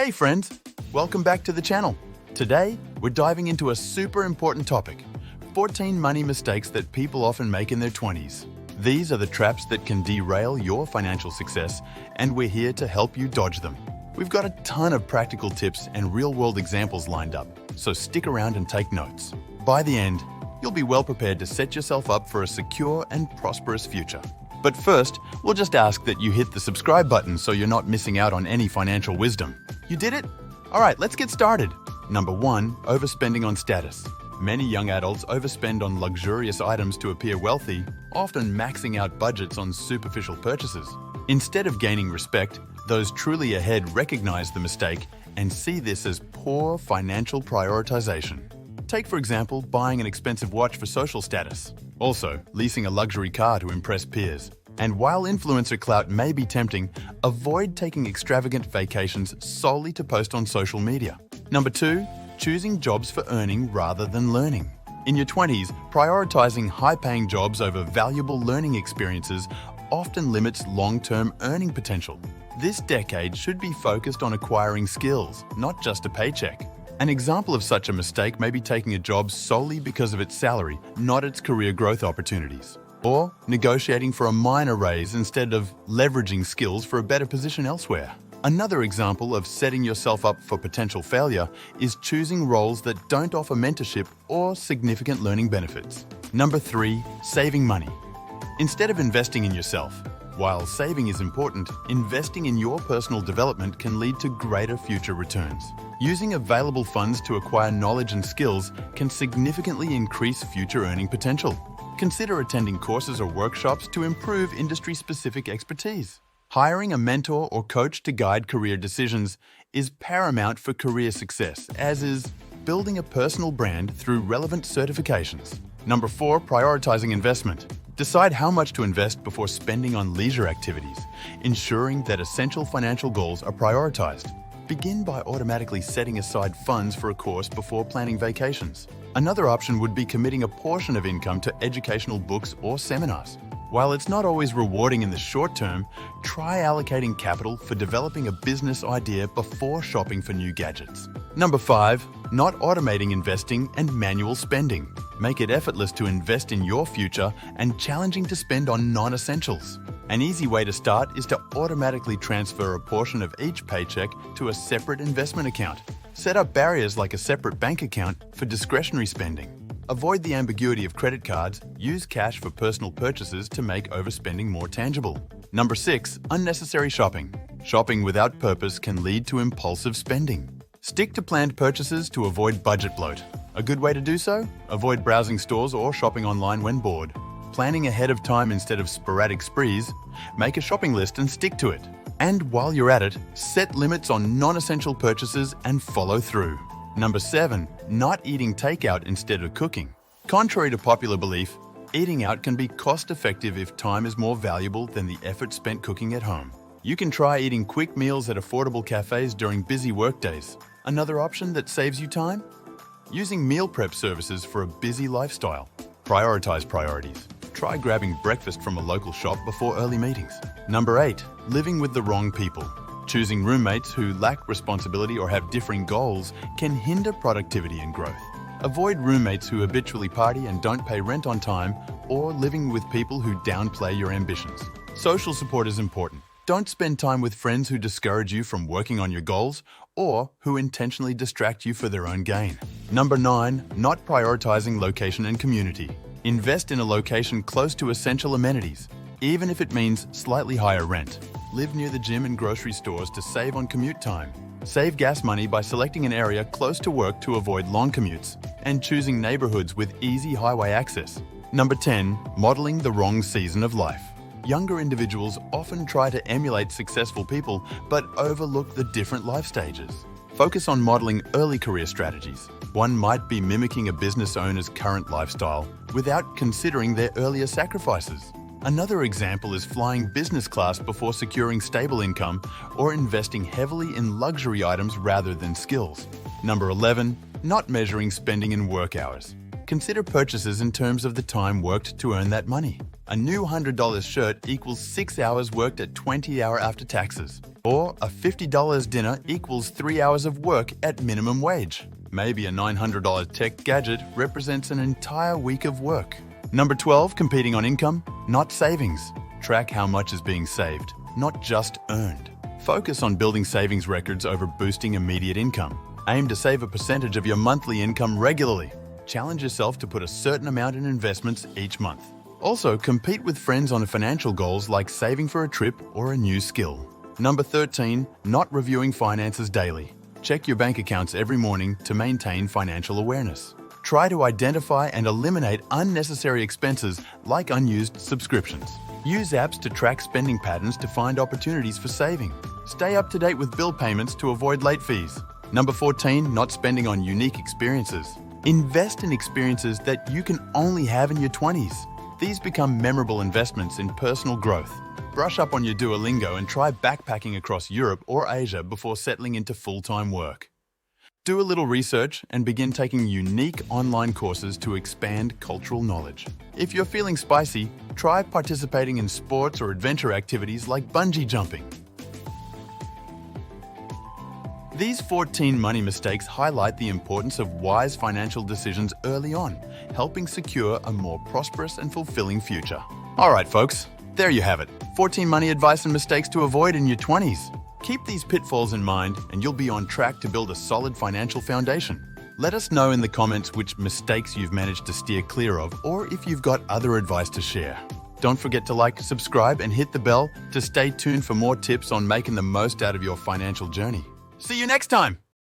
Hey friends, welcome back to the channel. Today, we're diving into a super important topic, 14 money mistakes that people often make in their 20s. These are the traps that can derail your financial success, and we're here to help you dodge them. We've got a ton of practical tips and real-world examples lined up, so stick around and take notes. By the end, you'll be well prepared to set yourself up for a secure and prosperous future. But first, we'll just ask that you hit the subscribe button so you're not missing out on any financial wisdom. You did it? All right, let's get started. Number 1, overspending on status. Many young adults overspend on luxurious items to appear wealthy, often maxing out budgets on superficial purchases. Instead of gaining respect, those truly ahead recognize the mistake and see this as poor financial prioritization. Take, for example, buying an expensive watch for social status. Also, leasing a luxury car to impress peers. And while influencer clout may be tempting, avoid taking extravagant vacations solely to post on social media. Number 2, choosing jobs for earning rather than learning. In your 20s, prioritizing high-paying jobs over valuable learning experiences often limits long-term earning potential. This decade should be focused on acquiring skills, not just a paycheck. An example of such a mistake may be taking a job solely because of its salary, not its career growth opportunities. Or negotiating for a minor raise instead of leveraging skills for a better position elsewhere. Another example of setting yourself up for potential failure is choosing roles that don't offer mentorship or significant learning benefits. Number 3, saving money. Instead of investing in yourself, while saving is important, investing in your personal development can lead to greater future returns. Using available funds to acquire knowledge and skills can significantly increase future earning potential. Consider attending courses or workshops to improve industry-specific expertise. Hiring a mentor or coach to guide career decisions is paramount for career success, as is building a personal brand through relevant certifications. Number 4, prioritizing investment. Decide how much to invest before spending on leisure activities, ensuring that essential financial goals are prioritized. Begin by automatically setting aside funds for a course before planning vacations. Another option would be committing a portion of income to educational books or seminars. While it's not always rewarding in the short term, try allocating capital for developing a business idea before shopping for new gadgets. Number 5, not automating investing and manual spending. Make it effortless to invest in your future and challenging to spend on non-essentials. An easy way to start is to automatically transfer a portion of each paycheck to a separate investment account. Set up barriers like a separate bank account for discretionary spending. Avoid the ambiguity of credit cards. Use cash for personal purchases to make overspending more tangible. Number 6, unnecessary shopping. Shopping without purpose can lead to impulsive spending. Stick to planned purchases to avoid budget bloat. A good way to do so? Avoid browsing stores or shopping online when bored. Planning ahead of time instead of sporadic sprees. Make a shopping list and stick to it. And while you're at it, set limits on non-essential purchases and follow through. Number 7, not eating takeout instead of cooking. Contrary to popular belief, eating out can be cost-effective if time is more valuable than the effort spent cooking at home. You can try eating quick meals at affordable cafes during busy workdays. Another option that saves you time? Using meal prep services for a busy lifestyle. Prioritize priorities. Try grabbing breakfast from a local shop before early meetings. Number 8, living with the wrong people. Choosing roommates who lack responsibility or have differing goals can hinder productivity and growth. Avoid roommates who habitually party and don't pay rent on time, or living with people who downplay your ambitions. Social support is important. Don't spend time with friends who discourage you from working on your goals or who intentionally distract you for their own gain. Number 9, not prioritizing location and community. Invest in a location close to essential amenities, even if it means slightly higher rent. Live near the gym and grocery stores to save on commute time. Save gas money by selecting an area close to work to avoid long commutes, and choosing neighborhoods with easy highway access. Number 10, modeling the wrong season of life. Younger individuals often try to emulate successful people, but overlook the different life stages. Focus on modeling early career strategies. One might be mimicking a business owner's current lifestyle without considering their earlier sacrifices. Another example is flying business class before securing stable income or investing heavily in luxury items rather than skills. Number 11, not measuring spending in work hours. Consider purchases in terms of the time worked to earn that money. A new $100 shirt equals 6 hours worked at 20 hours after taxes. Or a $50 dinner equals 3 hours of work at minimum wage. Maybe a $900 tech gadget represents an entire week of work. Number 12, competing on income, not savings. Track how much is being saved, not just earned. Focus on building savings records over boosting immediate income. Aim to save a percentage of your monthly income regularly. Challenge yourself to put a certain amount in investments each month. Also, compete with friends on financial goals like saving for a trip or a new skill. Number 13, not reviewing finances daily. Check your bank accounts every morning to maintain financial awareness. Try to identify and eliminate unnecessary expenses like unused subscriptions. Use apps to track spending patterns to find opportunities for saving. Stay up to date with bill payments to avoid late fees. Number 14, not spending on unique experiences. Invest in experiences that you can only have in your 20s. These become memorable investments in personal growth. Brush up on your Duolingo and try backpacking across Europe or Asia before settling into full-time work. Do a little research and begin taking unique online courses to expand cultural knowledge. If you're feeling spicy, try participating in sports or adventure activities like bungee jumping. These 14 money mistakes highlight the importance of wise financial decisions early on, helping secure a more prosperous and fulfilling future. All right, folks, there you have it. 14 money advice and mistakes to avoid in your 20s. Keep these pitfalls in mind and you'll be on track to build a solid financial foundation. Let us know in the comments which mistakes you've managed to steer clear of or if you've got other advice to share. Don't forget to like, subscribe, and hit the bell to stay tuned for more tips on making the most out of your financial journey. See you next time!